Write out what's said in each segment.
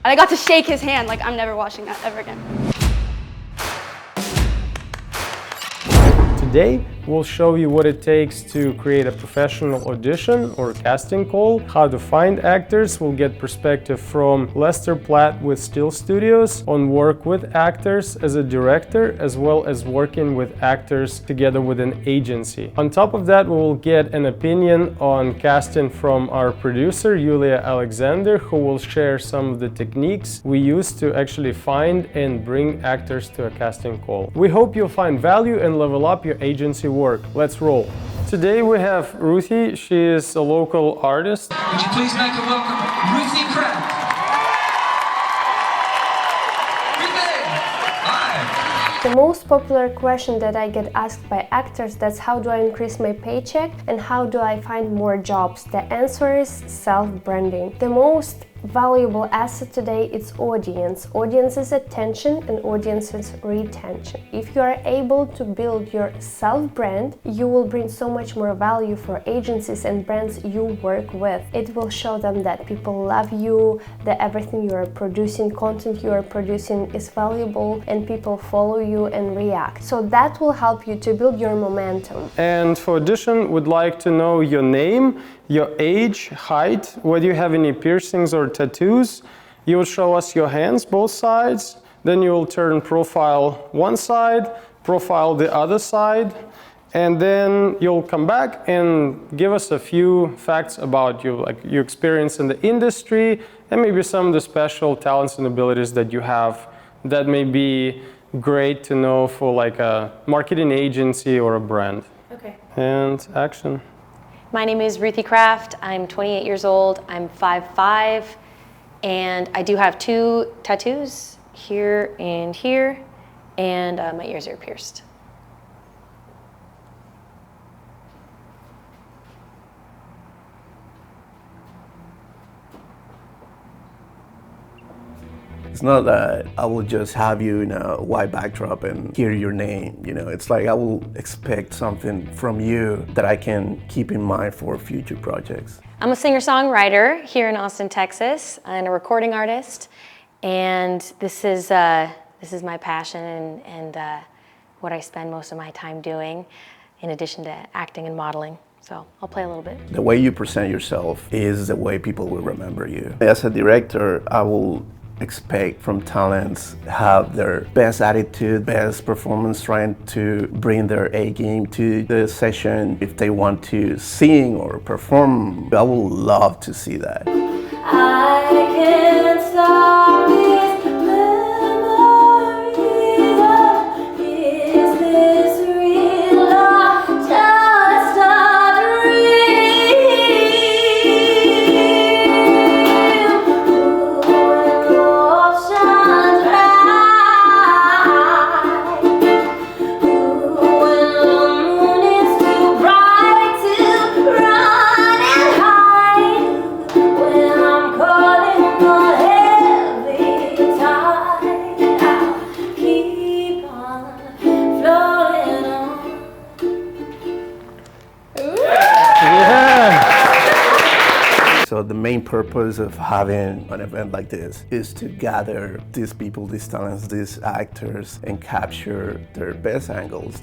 And I got to shake his hand. Like, I'm never watching that ever again. Today, we'll show you what it takes to create a professional audition or casting call, how to find actors. We'll get perspective from Lester Platt with Still Studios on work with actors as a director, as well as working with actors together with an agency. On top of that, we will get an opinion on casting from our producer, Yulia Alexander, who will share some of the techniques we use to actually find and bring actors to a casting call. We hope you'll find value and level up your agency work. Let's roll. Today we have Ruthie. She is a local artist. Would you please make a welcome Ruthie Kraft? Ruthie! Hi! The most popular question that I get asked by actors, that's how do I increase my paycheck and how do I find more jobs? The answer is self-branding. The most valuable asset today is audience. Audience is attention and audience is retention. If you are able to build your self-brand, you will bring so much more value for agencies and brands you work with. It will show them that people love you, that everything you are producing, content you are producing is valuable, and people follow you and react. So that will help you to build your momentum. And for audition, we'd like to know your name, your age, height, whether you have any piercings or tattoos. You will show us your hands, both sides. Then you will turn profile one side, profile the other side. And then you'll come back and give us a few facts about you, like your experience in the industry and maybe some of the special talents and abilities that you have that may be great to know for like a marketing agency or a brand. Okay. And action. My name is Ruthie Kraft. I'm 28 years old. I'm 5'5", and I do have 2 tattoos, here, and my ears are pierced. It's not that I will just have you in a white backdrop and hear your name, you know. It's like I will expect something from you that I can keep in mind for future projects. I'm a singer-songwriter here in Austin, Texas, and a recording artist, and this is my passion and what I spend most of my time doing, in addition to acting and modeling. So I'll play a little bit. The way you present yourself is the way people will remember you. As a director, I will expect from talents have their best attitude, best performance, trying to bring their A game to the session. If they want to sing or perform, I would love to see that. I can't stop this memory. Is this real or just a dream? When oceans rise, when the moon is too bright to run and hide, when I'm caught in the heavy tide, I'll keep on floating on. So the main purpose of having an event like this is to gather these people, these talents, these actors, and capture their best angles,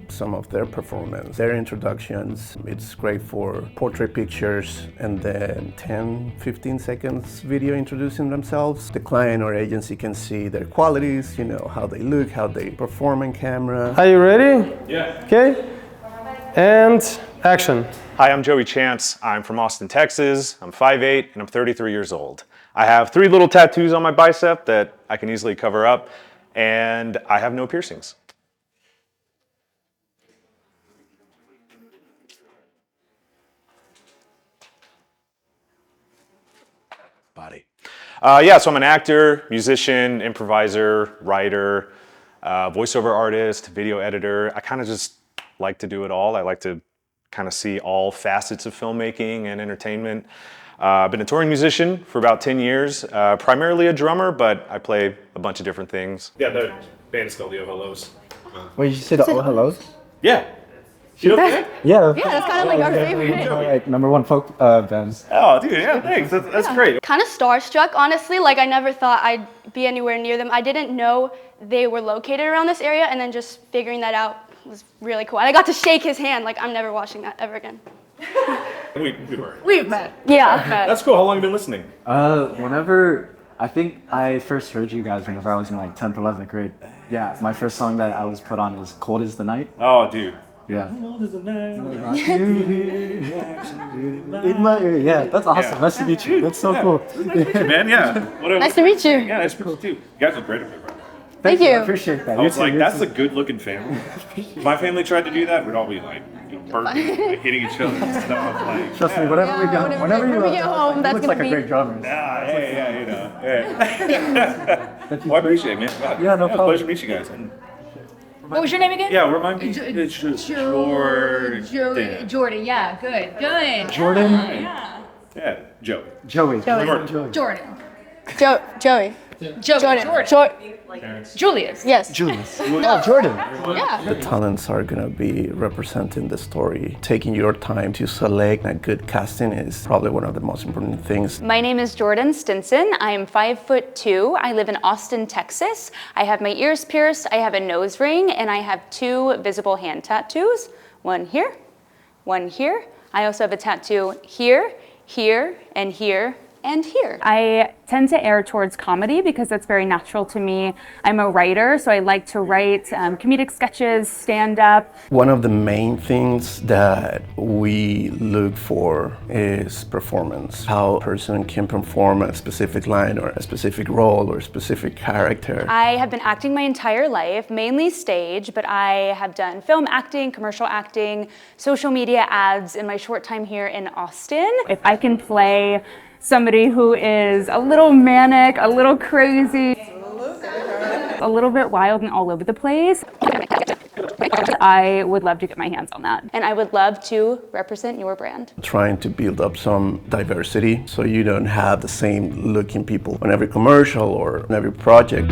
some of their performance, their introductions. It's great for portrait pictures and then 10, 15 seconds video introducing themselves. The client or agency can see their qualities, you know, how they look, how they perform on camera. Are you ready? Yeah. Okay. And action. Hi, I'm Joey Chance. I'm from Austin, Texas. I'm 5'8", and I'm 33 years old. I have 3 little tattoos on my bicep that I can easily cover up, and I have no piercings. Body. Yeah, so I'm an actor, musician, improviser, writer, voiceover artist, video editor. I kind of just like to do it all. I like to kind of see all facets of filmmaking and entertainment. I've been a touring musician for about 10 years, primarily a drummer, but I play a bunch of different things. Yeah, the band is called the Hallos. Wait, you said the Hallos? Yeah. You don't think? Yeah. Yeah, that's kind of like our favorite. Like #1 folk bands. Oh, dude, yeah, thanks. That's great. Kind of starstruck, honestly. Like, I never thought I'd be anywhere near them. I didn't know they were located around this area, and then just figuring that out was really cool. And I got to shake his hand. Like, I'm never watching that ever again. We were. We've met. Yeah. That's cool. How long have you been listening? I think I first heard you guys whenever I was in like 10th, 11th grade. Yeah, my first song that I was put on was Cold as the Night. Oh, dude. Yeah. Yeah, that's awesome. Yeah. Nice to meet you. That's so cool. Man, yeah. Nice to meet you. Yeah, nice to meet you too. You guys are great up here, bro. Thank you. I appreciate that. I was like, that's a good-looking family. If my family tried to do that, we'd all be like, burping, like, hitting each other and stuff. Like, Trust me, whenever we go, whenever you get home, he that's looks gonna like a be- great drummer. yeah, you know. Yeah. Well, I appreciate it, man. God, Yeah, no it was a problem. pleasure to meet you guys. And, What was your name again? yeah, remind me. It's just Jordan. Jordan, yeah, good. Jordan? Yeah, Joe. Joey. Jordan. Jordan. Joey. Jordan. Julius. Yes. Julius. Oh, Jordan. Yeah. The talents are gonna be representing the story. Taking your time to select a good casting is probably one of the most important things. My name is Jordan Stinson. I am 5'2". I live in Austin, Texas. I have my ears pierced, I have a nose ring, and I have 2 visible hand tattoos. One here, one here. I also have a tattoo here, here, and here, and here. I tend to err towards comedy because that's very natural to me. I'm a writer, so I like to write comedic sketches, stand-up. One of the main things that we look for is performance. How a person can perform a specific line or a specific role or a specific character. I have been acting my entire life, mainly stage, but I have done film acting, commercial acting, social media ads in my short time here in Austin. If I can play somebody who is a little manic, a little crazy, a little bit wild and all over the place, I would love to get my hands on that. And I would love to represent your brand. Trying to build up some diversity so you don't have the same looking people on every commercial or on every project.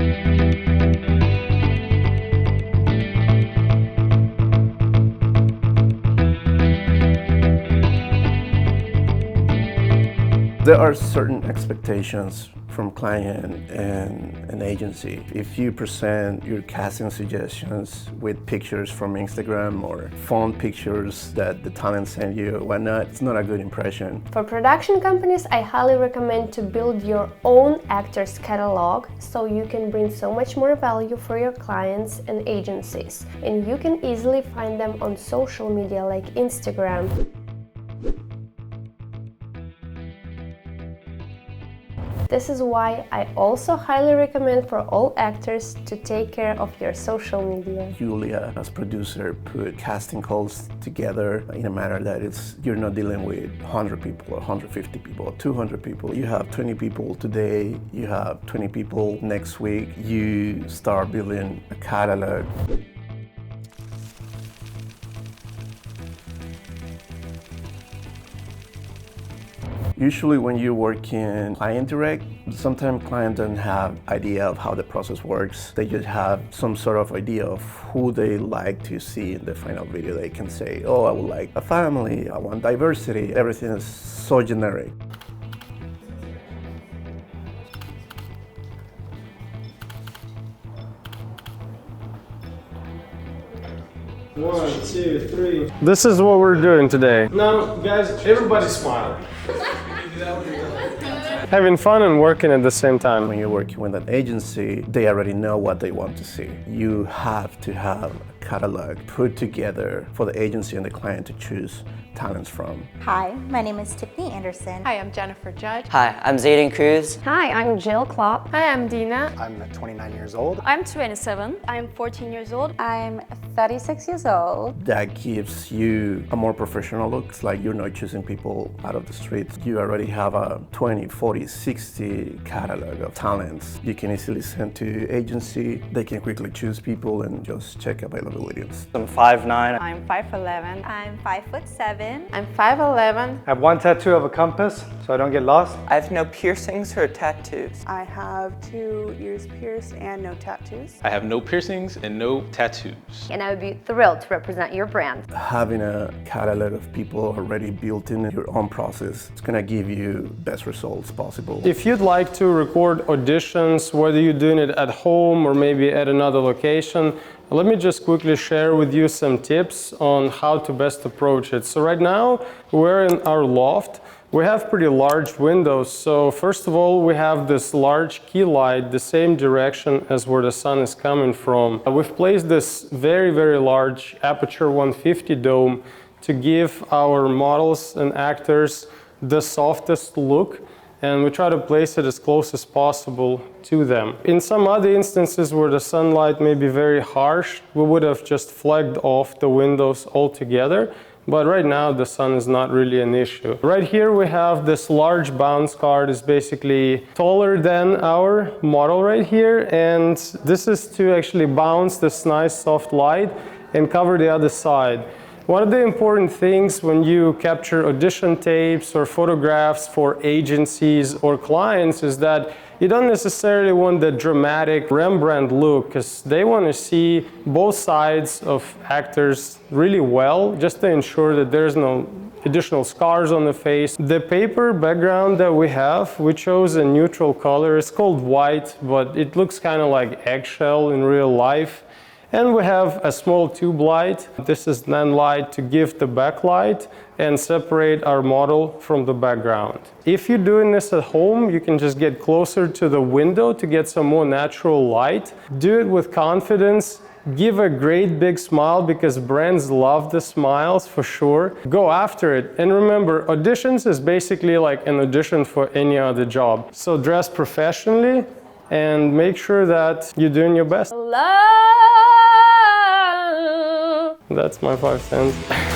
There are certain expectations from client and an agency. If you present your casting suggestions with pictures from Instagram or phone pictures that the talent send you or whatnot, it's not a good impression. For production companies, I highly recommend to build your own actors catalog so you can bring so much more value for your clients and agencies. And you can easily find them on social media like Instagram. This is why I also highly recommend for all actors to take care of your social media. Julia, as producer, put casting calls together in a manner that you're not dealing with 100 people or 150 people or 200 people. You have 20 people today, you have 20 people next week. You start building a catalog. Usually when you're working client direct, sometimes clients don't have idea of how the process works. They just have some sort of idea of who they like to see in the final video. They can say, oh, I would like a family, I want diversity. Everything is so generic. One, two, three. This is what we're doing today. Now, guys, everybody smile. Having fun and working at the same time. When you're working with an agency, they already know what they want to see. You have to have a catalog put together for the agency and the client to choose talents from. Hi, my name is Tiffany Anderson. Hi, I'm Jennifer Judge. Hi, I'm Zayden Cruz. Hi, I'm Jill Klopp. Hi, I'm Dina. I'm 29 years old. I'm 27. I'm 14 years old. I'm 36 years old. That gives you a more professional look. It's like you're not choosing people out of the streets. You already have a 20, 40, 60 catalog of talents. You can easily send to agency. They can quickly choose people and just check availability. capabilities. I'm 5'9". I'm 5'11". I'm 5'7". I'm 5'11". I have one tattoo of a compass, so I don't get lost. I have no piercings or tattoos. I have 2 ears pierced and no tattoos. I have no piercings and no tattoos. And I would be thrilled to represent your brand. Having a catalog of people already built in your own process, it's gonna give you best results possible. If you'd like to record auditions, whether you're doing it at home or maybe at another location, let me just quickly share with you some tips on how to best approach it. So right now, we're in our loft. We have pretty large windows. So first of all, we have this large key light, the same direction as where the sun is coming from. We've placed this very, very large aperture 150 dome to give our models and actors the softest look, and we try to place it as close as possible to them. In some other instances where the sunlight may be very harsh, we would have just flagged off the windows altogether, but right now the sun is not really an issue. Right here we have this large bounce card. It's basically taller than our model right here, and this is to actually bounce this nice soft light and cover the other side. One of the important things when you capture audition tapes or photographs for agencies or clients is that you don't necessarily want the dramatic Rembrandt look, because they want to see both sides of actors really well, just to ensure that there's no additional scars on the face. The paper background that we chose a neutral color. It's called white, but it looks kind of like eggshell in real life. And we have a small tube light. This is NAND light to give the backlight and separate our model from the background. If you're doing this at home, you can just get closer to the window to get some more natural light. Do it with confidence. Give a great big smile, because brands love the smiles for sure. Go after it. And remember, auditions is basically like an audition for any other job. So dress professionally and make sure that you're doing your best. That's my 5 cents.